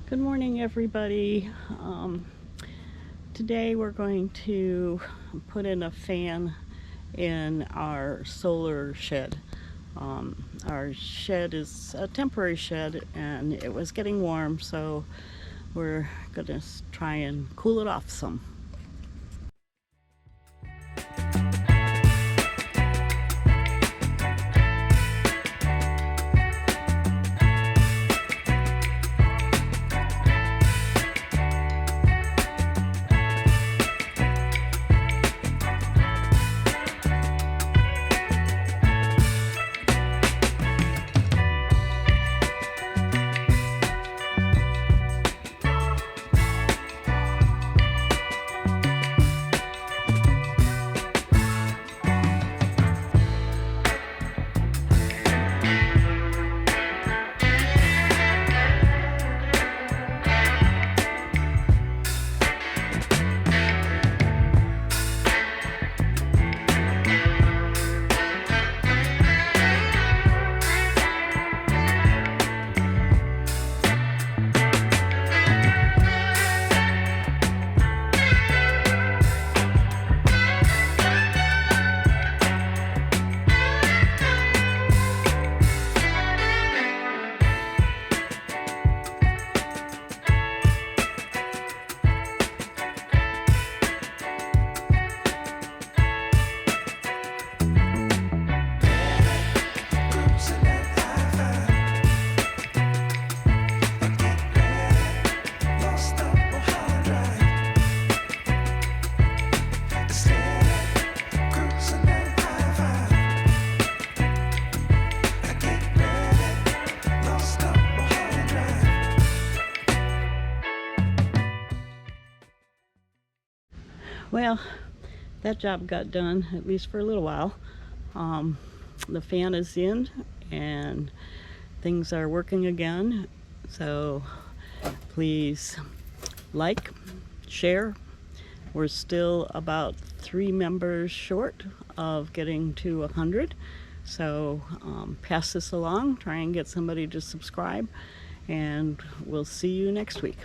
Good morning, everybody. Today we're going to put in a fan in our solar shed. Our shed is a temporary shed and it was getting warm, so we're going to try and cool it off some. Well, that job got done, at least for a little while. The fan is in and things are working again. So please like, share. We're still about 3 members short of getting to 100. So pass this along, try and get somebody to subscribe, and we'll see you next week.